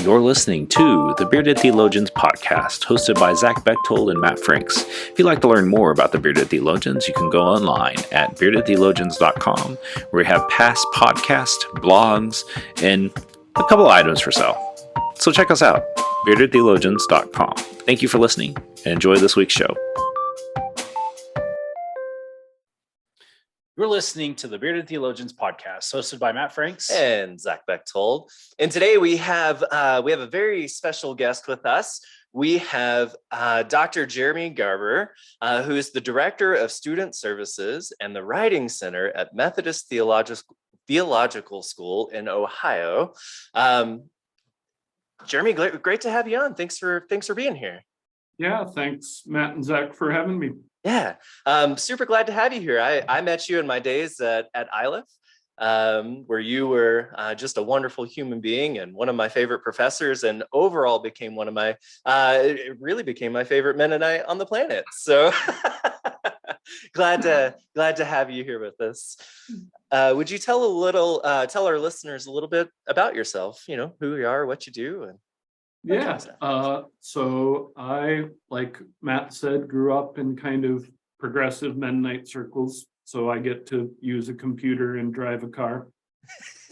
You're listening to the Bearded Theologians podcast, hosted by Zach Bechtold and Matt Franks. If you'd like to learn more about the Bearded Theologians, you can go online at beardedtheologians.com, where we have past podcasts, blogs, and a couple items for sale. So check us out, beardedtheologians.com. Thank you for listening, and enjoy this week's show. You're listening to the Bearded Theologians podcast, hosted by Matt Franks and Zach Bechtold. And today we have a very special guest with us. We have Dr. Jeremy Garber, who is the Director of Student Services and the Writing Center at Methodist Theological School in Ohio. Jeremy, great to have you on. Thanks for being here. Yeah, thanks, Matt and Zach, for having me. Yeah, super glad to have you here. I met you in my days at Iliff, where you were just a wonderful human being and one of my favorite professors, and overall became it really became my favorite Mennonite on the planet. So glad to have you here with us. Would you tell our listeners a little bit about yourself? You know, who you are, what you do, and yeah. So I, like Matt said, grew up in kind of progressive Mennonite circles. So I get to use a computer and drive a car.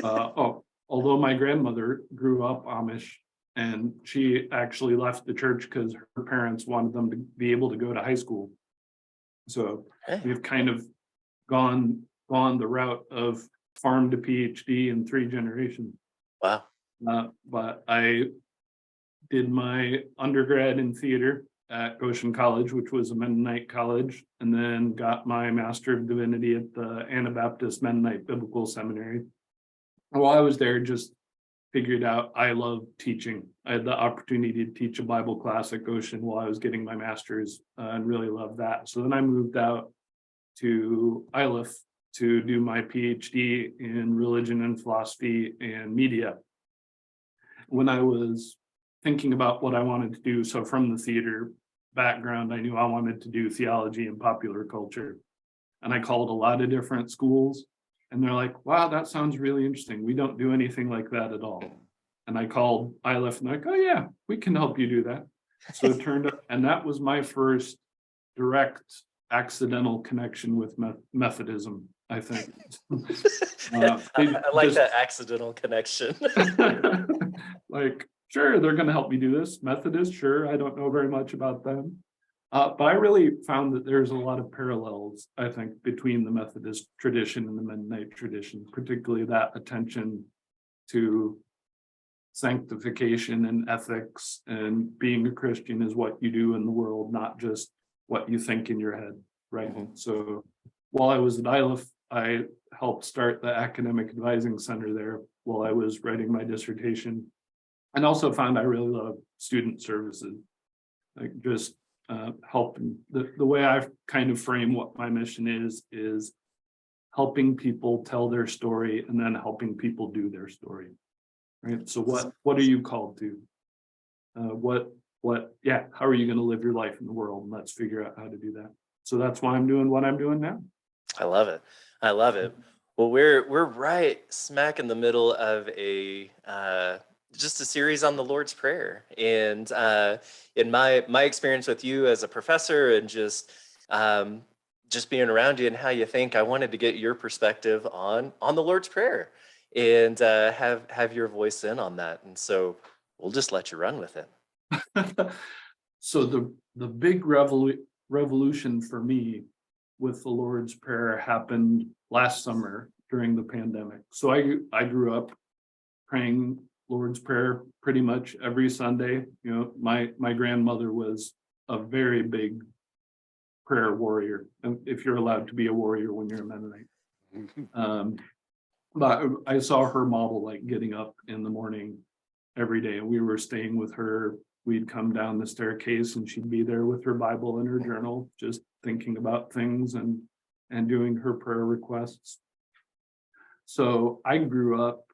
Although my grandmother grew up Amish, and she actually left the church because her parents wanted them to be able to go to high school. So we've kind of gone the route of farm to PhD in 3 generations. Wow. But I did my undergrad in theater at Goshen College, which was a Mennonite college, and then got my Master of Divinity at the Anabaptist Mennonite Biblical Seminary. While I was there, just figured out I love teaching. I had the opportunity to teach a Bible class at Goshen while I was getting my master's, and really loved that. So then I moved out to Iliff to do my PhD in religion and philosophy and media. When I was thinking about what I wanted to do, so from the theater background, I knew I wanted to do theology and popular culture. And I called a lot of different schools, and they're like, wow, that sounds really interesting. We don't do anything like that at all. And I called Iliff, and they're like, oh yeah, we can help you do that. So it turned out, and that was my first direct accidental connection with Methodism, I think. I like that accidental connection. Like, sure, they're going to help me do this. Methodist, sure, I don't know very much about them. But I really found that there's a lot of parallels, I think, between the Methodist tradition and the Mennonite tradition, particularly that attention to sanctification and ethics, and being a Christian is what you do in the world, not just what you think in your head, right? Mm-hmm. So while I was at Iliff, I helped start the academic advising center there while I was writing my dissertation. And also found I really love student services, like just helping. The way I've kind of framed what my mission is helping people tell their story and then helping people do their story, right? So what are you called to? How are you going to live your life in the world? And let's figure out how to do that. So that's why I'm doing what I'm doing now. I love it. Well, we're right smack in the middle of just a series on the Lord's Prayer, and in my experience with you as a professor, and just being around you and how you think, I wanted to get your perspective on the Lord's Prayer, and have your voice in on that. And so we'll just let you run with it. So the big revolution for me with the Lord's Prayer happened last summer during the pandemic. So I grew up praying Lord's Prayer pretty much every Sunday. You know, my grandmother was a very big prayer warrior, if you're allowed to be a warrior when you're a Mennonite. But I saw her model, like, getting up in the morning every day, and we were staying with her. We'd come down the staircase and she'd be there with her Bible and her journal, just thinking about things and doing her prayer requests. So I grew up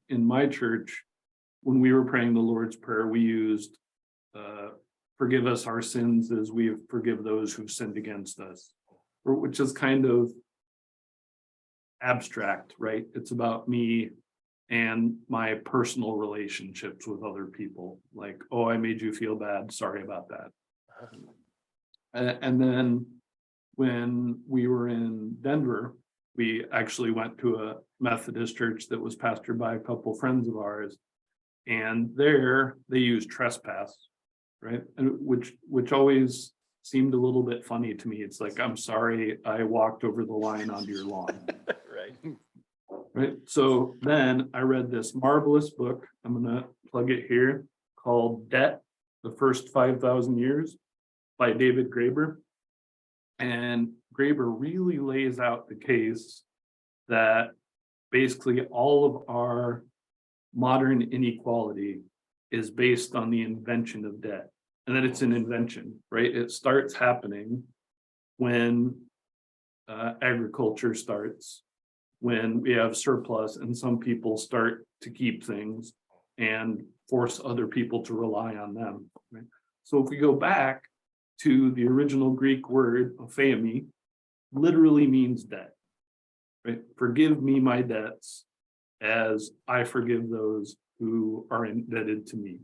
in my church, when we were praying the Lord's Prayer, we used forgive us our sins as we forgive those who've sinned against us, which is kind of abstract, right? It's about me and my personal relationships with other people. Like, oh, I made you feel bad. Sorry about that. And then when we were in Denver, we actually went to a Methodist church that was pastored by a couple friends of ours. And there they use trespass, right? And which always seemed a little bit funny to me. It's like, I'm sorry, I walked over the line onto your lawn. Right. Right. So then I read this marvelous book. I'm going to plug it here, called Debt, The First 5,000 Years by David Graeber. And Graeber really lays out the case that basically all of our modern inequality is based on the invention of debt. And that it's an invention, right? It starts happening when agriculture starts, when we have surplus and some people start to keep things and force other people to rely on them. Right? So if we go back to the original Greek word, aphiemi, literally means debt. Right? Forgive me my debts as I forgive those who are indebted to me.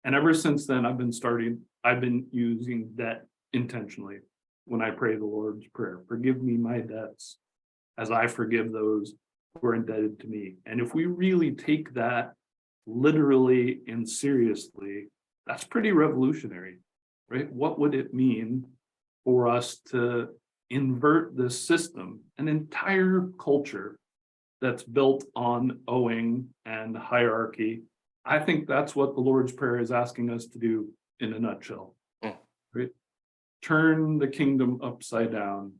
And ever since then, I've been using debt intentionally when I pray the Lord's Prayer. Forgive me my debts as I forgive those who are indebted to me. And if we really take that literally and seriously, that's pretty revolutionary, right? What would it mean for us to invert this system, an entire culture that's built on owing and hierarchy? I think that's what the Lord's Prayer is asking us to do in a nutshell, right? Turn the kingdom upside down.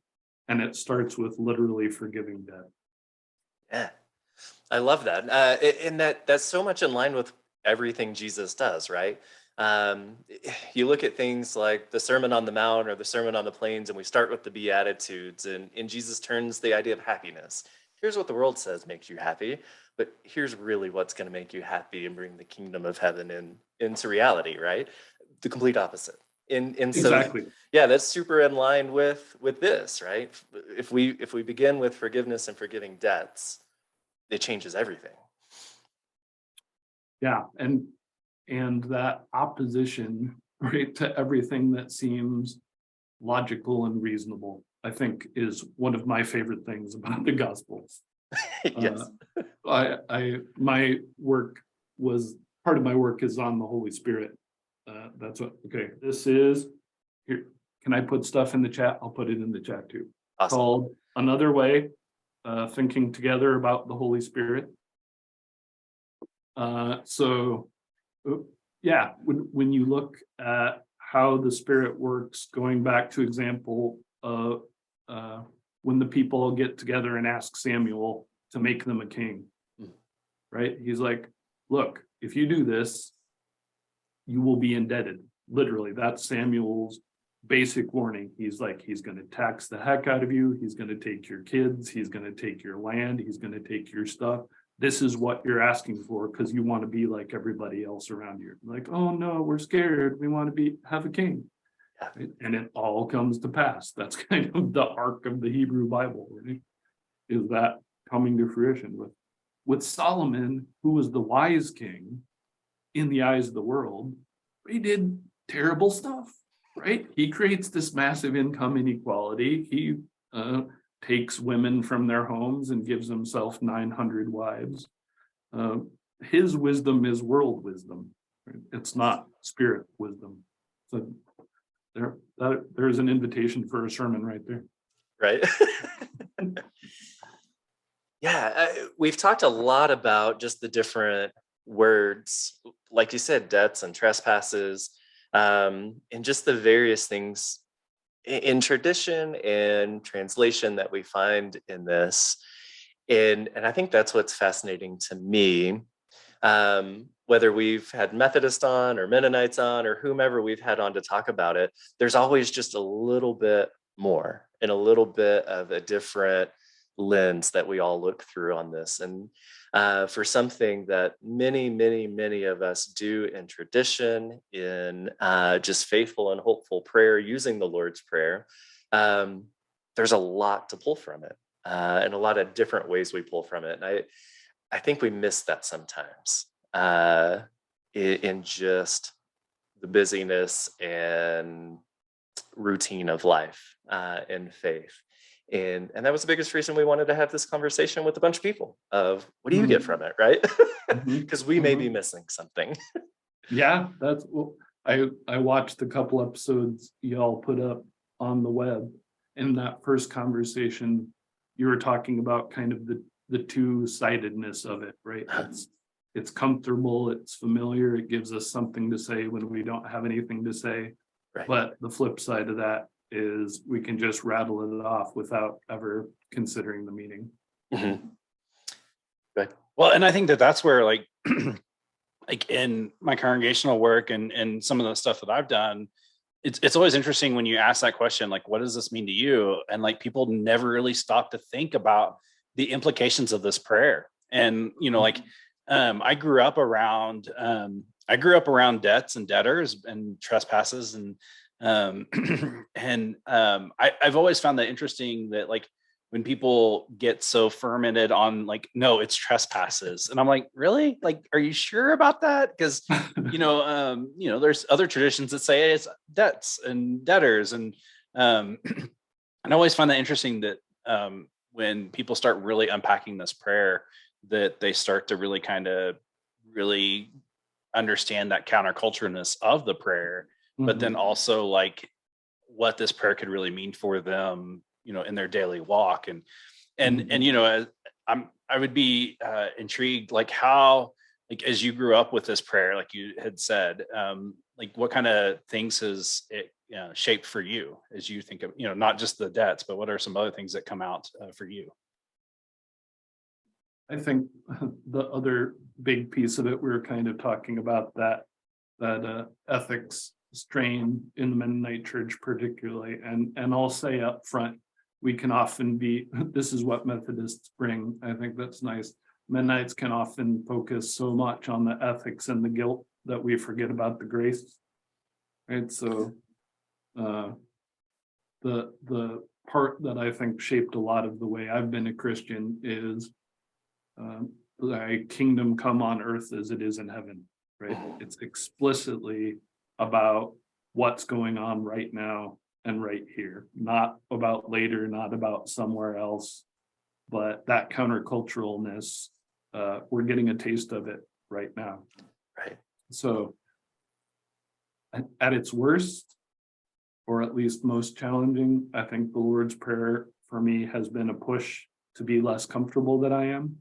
And it starts with literally forgiving debt. Yeah, I love that. And that's so much in line with everything Jesus does, right? Um, you look at things like the Sermon on the Mount or the Sermon on the Plains, and we start with the Beatitudes, and Jesus turns the idea of happiness. Here's what the world says makes you happy, but here's really what's going to make you happy and bring the kingdom of heaven into reality, right? The complete opposite. And so Exactly. yeah, that's super in line with this, right? If we begin with forgiveness and forgiving debts, it changes everything. Yeah. And that opposition, right, to everything that seems logical and reasonable, I think, is one of my favorite things about the Gospels. Yes. My work was part of my work is on the Holy Spirit. That's what. Okay, this is here. Can I put stuff in the chat? I'll put it in the chat too. Awesome. Called Another Way, Thinking Together About the Holy Spirit. Yeah, when you look at how the Spirit works, going back to example of when the people get together and ask Samuel to make them a king, right? He's like, look, if you do this, you will be indebted. Literally, that's Samuel's basic warning. He's like, he's going to tax the heck out of you. He's going to take your kids. He's going to take your land. He's going to take your stuff. This is what you're asking for because you want to be like everybody else around you. Like, oh no, we're scared. We want to have a king. Right? And it all comes to pass. That's kind of the arc of the Hebrew Bible, right? Is that coming to fruition with Solomon, who was the wise king in the eyes of the world. He did terrible stuff, right? He creates this massive income inequality. He takes women from their homes and gives himself 900 wives. His wisdom is world wisdom. Right? It's not spirit wisdom. So there's an invitation for a sermon right there. Right. Yeah, we've talked a lot about just the different words, like you said, debts and trespasses, and just the various things in tradition and translation that we find in this. And I think that's what's fascinating to me. Whether we've had Methodists on or Mennonites on or whomever we've had on to talk about it, there's always just a little bit more and a little bit of a different lens that we all look through on this. And for something that many of us do in tradition, in just faithful and hopeful prayer using the Lord's Prayer, there's a lot to pull from it, and a lot of different ways we pull from it. And I think we miss that sometimes in just the busyness and routine of life and faith. And that was the biggest reason we wanted to have this conversation with a bunch of people of what do you get from it, right? Because we may be missing something. Yeah, that's I watched a couple episodes y'all put up on the web. In that first conversation, you were talking about kind of the two-sidedness of it, right? It's comfortable, it's familiar, it gives us something to say when we don't have anything to say. Right. But the flip side of that is we can just rattle it off without ever considering the meaning. Right. Well, and I think that's where like like in my congregational work and some of the stuff that I've done, it's always interesting when you ask that question, like, what does this mean to you? And like people never really stop to think about the implications of this prayer. And like I grew up around debts and debtors and trespasses and I've always found that interesting that like when people get so fermented on like, no, it's trespasses. And I'm like, really? Like, are you sure about that? Because, there's other traditions that say it's debts and debtors. And I always find that interesting that when people start really unpacking this prayer, that they start to really kind of really understand that countercultureness of the prayer, but then also like what this prayer could really mean for them, in their daily walk. I would be intrigued, like how, like, as you grew up with this prayer, like you had said, like what kind of things has it shaped for you as you think of, not just the debts, but what are some other things that come out for you? I think the other big piece of it, we were kind of talking about that ethics strain in the Mennonite church particularly. And I'll say up front, we can often be, this is what Methodists bring. I think that's nice. Mennonites can often focus so much on the ethics and the guilt that we forget about the grace. Right. So the part that I think shaped a lot of the way I've been a Christian is thy kingdom come on earth as it is in heaven. Right. It's explicitly about what's going on right now and right here, not about later, not about somewhere else, but that counterculturalness, we're getting a taste of it right now. Right. So at its worst, or at least most challenging, I think the Lord's Prayer for me has been a push to be less comfortable than I am.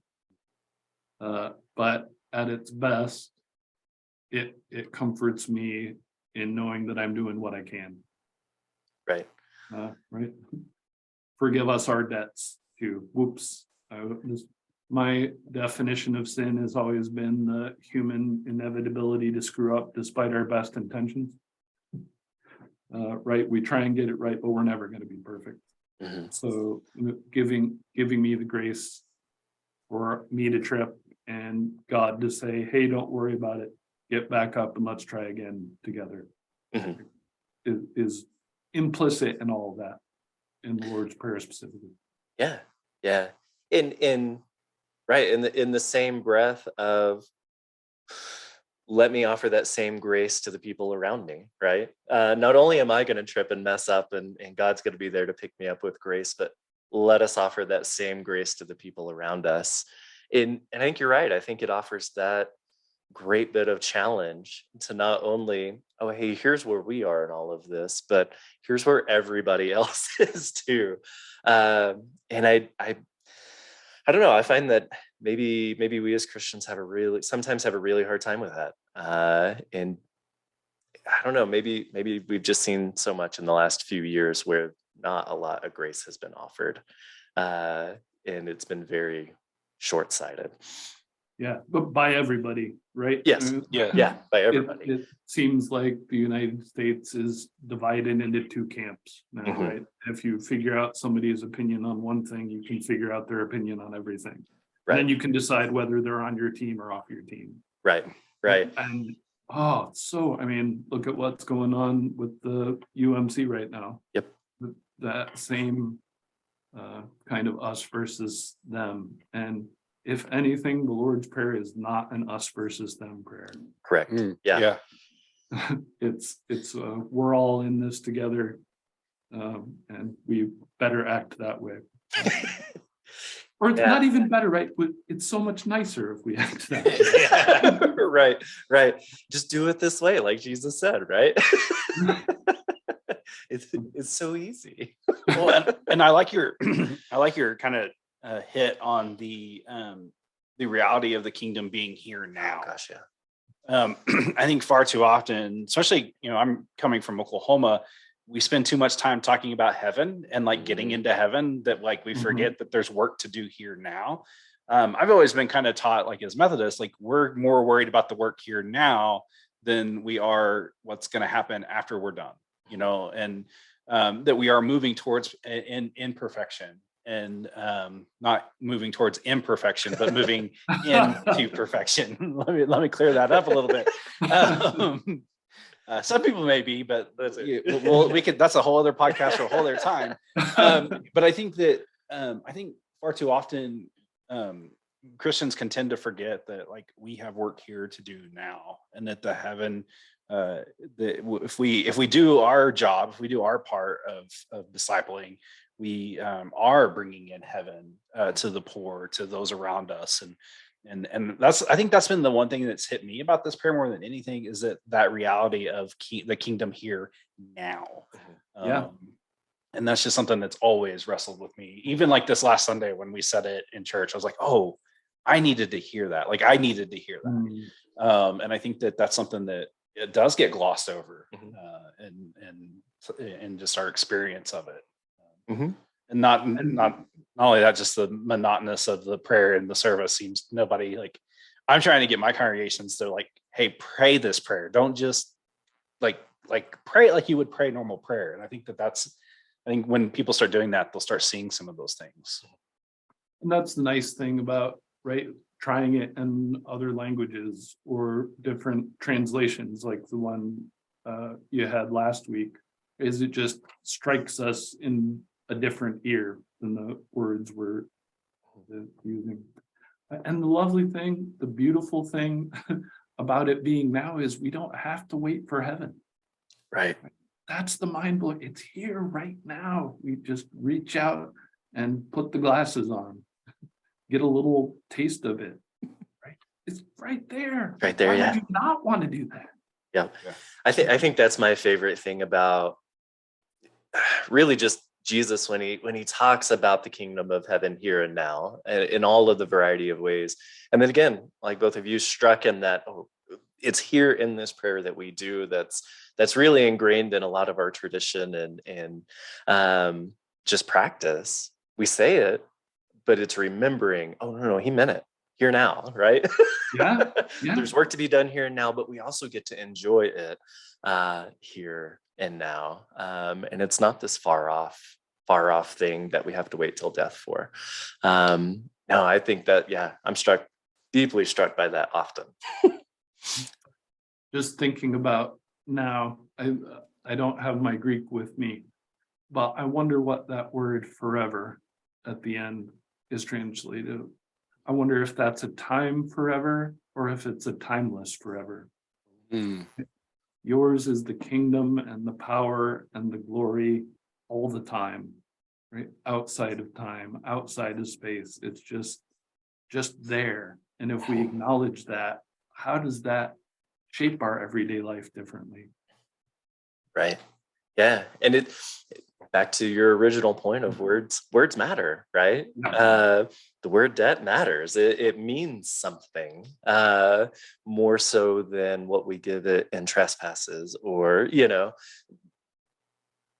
But at its best, it comforts me in knowing that I'm doing what I can. Right. Right. Forgive us our debts too. Whoops. My definition of sin has always been the human inevitability to screw up despite our best intentions. Right. We try and get it right, but we're never going to be perfect. So giving me the grace for me to trip and God to say, hey, don't worry about it. Get back up and let's try again together. Is implicit in all of that, in the Lord's Prayer specifically. Yeah. In the same breath of let me offer that same grace to the people around me, right? Not only am I going to trip and mess up and God's going to be there to pick me up with grace, but let us offer that same grace to the people around us. And I think you're right. I think it offers that great bit of challenge to not only, oh, hey, here's where we are in all of this, but here's where everybody else is too. And I don't know. I find that maybe we as Christians sometimes have a really hard time with that. And I don't know, maybe we've just seen so much in the last few years where not a lot of grace has been offered. And it's been very short-sighted. Yeah, but by everybody, right? Yes. Yeah, by everybody. It seems like the United States is divided into two camps now, right? If you figure out somebody's opinion on one thing, you can figure out their opinion on everything. Right. And then you can decide whether they're on your team or off your team. Right. And look at what's going on with the UMC right now. Yep. That same kind of us versus them. And if anything, the Lord's Prayer is not an us versus them prayer. Correct. Yeah. It's we're all in this together, and we better act that way. Or it's not even better, right? But it's so much nicer if we act that way. Right. Just do it this way, like Jesus said, right? It's so easy. Well, and I like your kind of hit on the reality of the kingdom being here now. Oh, gosh, yeah. I think far too often, especially, I'm coming from Oklahoma, we spend too much time talking about heaven and like getting into heaven that like we forget that there's work to do here now. I've always been kind of taught, like as Methodists, like we're more worried about the work here now than we are what's going to happen after we're done, and that we are moving towards in perfection, and not moving towards imperfection, but moving into perfection. Let me clear that up a little bit. Some people may be, but we could. That's a whole other podcast for a whole other time. But I think that far too often Christians can tend to forget that like we have work here to do now, and that the heaven. If we do our job, if we do our part of discipling, we are bringing in heaven to the poor, to those around us, and I think that's been the one thing that's hit me about this prayer more than anything, is that reality of the kingdom here now. And that's just something that's always wrestled with me. Even like this last Sunday when we said it in church, I was like, oh, I needed to hear that. Like I needed to hear that. And I think that that's something that it does get glossed over, and just our experience of it. And not only that, just the monotonous of the prayer and the service seems nobody like. I'm trying to get my congregations to like, hey, pray this prayer. Don't just like pray it like you would pray normal prayer. And I think I think when people start doing that, they'll start seeing some of those things. And that's the nice thing about, right, trying it in other languages or different translations, like the one you had last week, is it just strikes us in a different ear than the words we're using. And the lovely thing, the beautiful thing about it being now is we don't have to wait for heaven. Right. That's the mind blowing. It's here right now. We just reach out and put the glasses on, get a little taste of it. Right. It's right there. Right there. Why would you not want to do that? Yeah. I think that's my favorite thing about really just Jesus when he talks about the kingdom of heaven here and now in all of the variety of ways. And then again, like both of you struck in that, it's here in this prayer that we do that's really ingrained in a lot of our tradition and just practice. We say it, but it's remembering, oh no, he meant it here now, right? Yeah. There's work to be done here and now, but we also get to enjoy it here and now. And it's not this far off thing that we have to wait till death for. No, I think that, I'm deeply struck by that often. Just thinking about now, I don't have my Greek with me, but I wonder what that word forever at the end is translated. I wonder if that's a time forever or if it's a timeless forever. Yours is the kingdom and the power and the glory all the time, right? Outside of time, outside of space. It's just there. And if we acknowledge that, how does that shape our everyday life differently? Right. Yeah. And back to your original point of words matter, right? The word debt matters. It means something more so than what we give it in trespasses, or,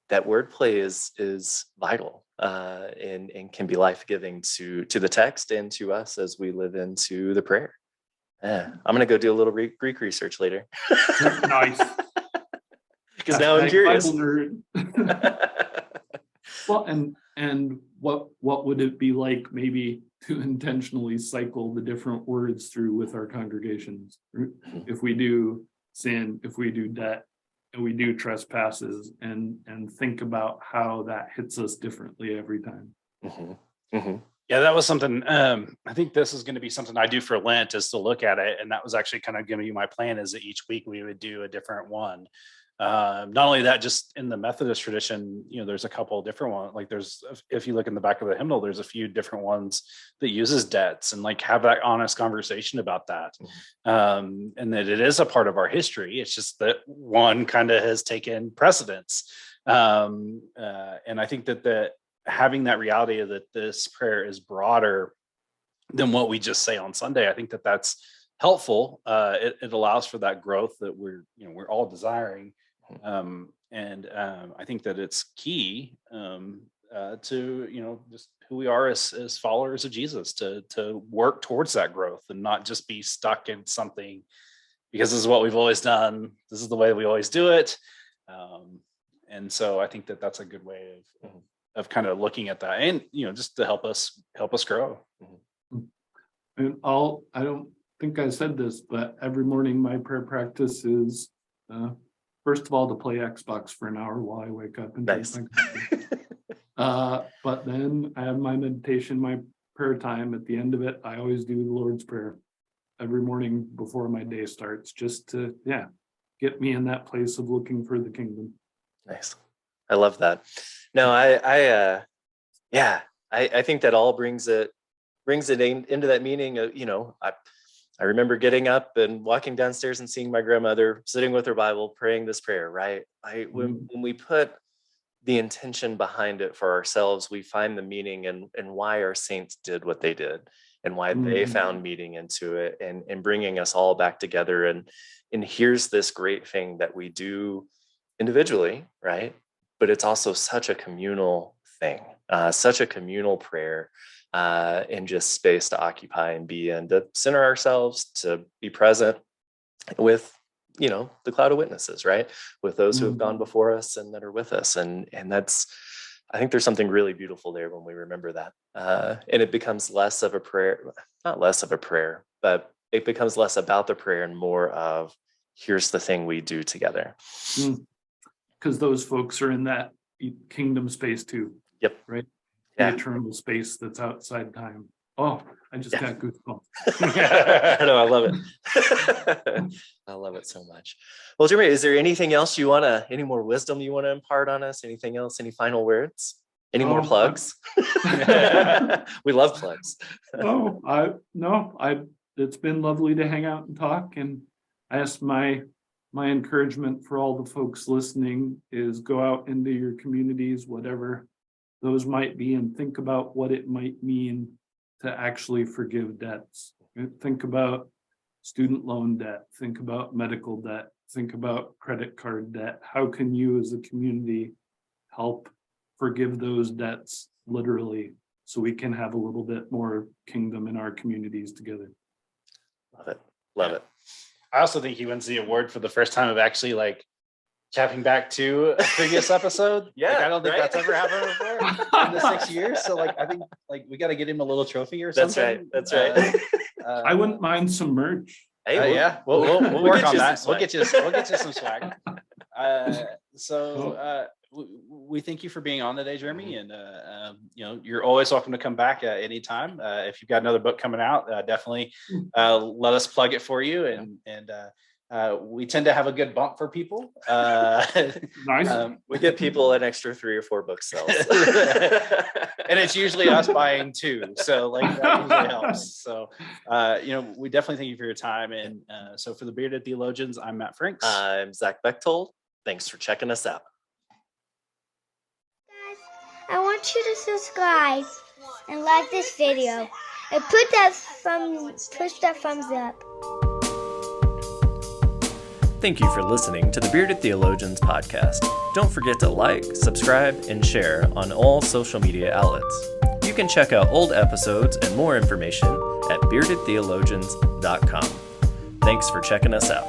that wordplay is vital and can be life-giving to the text and to us as we live into the prayer. I'm going to go do a little Greek research later. Nice. Because now I'm curious. Well, and what would it be like maybe to intentionally cycle the different words through with our congregations? If we do sin, if we do debt, and we do trespasses, and think about how that hits us differently every time. Yeah, Yeah, that was something. I think this is going to be something I do for Lent, is to look at it, and that was actually kind of going to be my plan. Is that each week we would do a different one. Not only that, just in the Methodist tradition, there's a couple of different ones. Like if you look in the back of the hymnal, there's a few different ones that uses debts, and like have that honest conversation about that. And that it is a part of our history. It's just that one kind of has taken precedence. And I think that having that reality of that this prayer is broader than what we just say on Sunday, I think that that's helpful. It allows for that growth that we're all desiring. I think that it's key to just who we are as followers of Jesus, to work towards that growth and not just be stuck in something because this is what we've always done. This is the way we always do it. And so I think that that's a good way of kind of looking at that, and just to help us grow. And I don't think I said this, but every morning my prayer practice is first of all to play Xbox for an hour while I wake up and Nice. drink my coffee. But then I have my meditation, my prayer time. At the end of it, I always do the Lord's Prayer every morning before my day starts, just to get me in that place of looking for the kingdom. Nice. I love that. No, I think that all brings it into that meaning of, I remember getting up and walking downstairs and seeing my grandmother sitting with her Bible, praying this prayer, right? When we put the intention behind it for ourselves, we find the meaning and why our saints did what they did and why they found meaning into it, and bringing us all back together. And here's this great thing that we do individually, right? But it's also such a communal thing, such a communal prayer, and just space to occupy and be in, to center ourselves, to be present with, the cloud of witnesses, right? With those who have gone before us and that are with us. And that's, I think there's something really beautiful there when we remember that. And it becomes less of a prayer, not less of a prayer, but it becomes less about the prayer and more of, here's the thing we do together. Because those folks are in that kingdom space too. Yep. Right? Yeah. The eternal space that's outside time. Oh, I just got goosebumps. I know, I love it. I love it so much. Well, Jeremy, is there anything else any more wisdom you want to impart on us? Anything else? Any final words? Any more plugs? We love plugs. It's been lovely to hang out and talk. And I ask my encouragement for all the folks listening is go out into your communities, whatever those might be, and think about what it might mean to actually forgive debts. Think about student loan debt, think about medical debt, think about credit card debt. How can you as a community help forgive those debts literally, so we can have a little bit more kingdom in our communities together? Love it. I also think he wins the award for the first time of actually tapping back to a previous episode. I don't think that's ever happened before in the 6 years. So I think we got to get him a little trophy or something. That's right. I wouldn't mind some merch. Hey, we'll work on that. We'll get you some swag. We thank you for being on today, Jeremy, and you're always welcome to come back anytime. If you've got another book coming out, definitely let us plug it for you. And we tend to have a good bump for people. Nice. We get people an extra 3 or 4 book sales, and it's usually us buying 2. So that usually helps. So we definitely thank you for your time. And so for the Bearded Theologians, I'm Matt Franks. I'm Zach Bechtold. Thanks for checking us out. I want you to subscribe and like this video and push that thumbs up. Thank you for listening to the Bearded Theologians podcast. Don't forget to like, subscribe, and share on all social media outlets. You can check out old episodes and more information at beardedtheologians.com. Thanks for checking us out.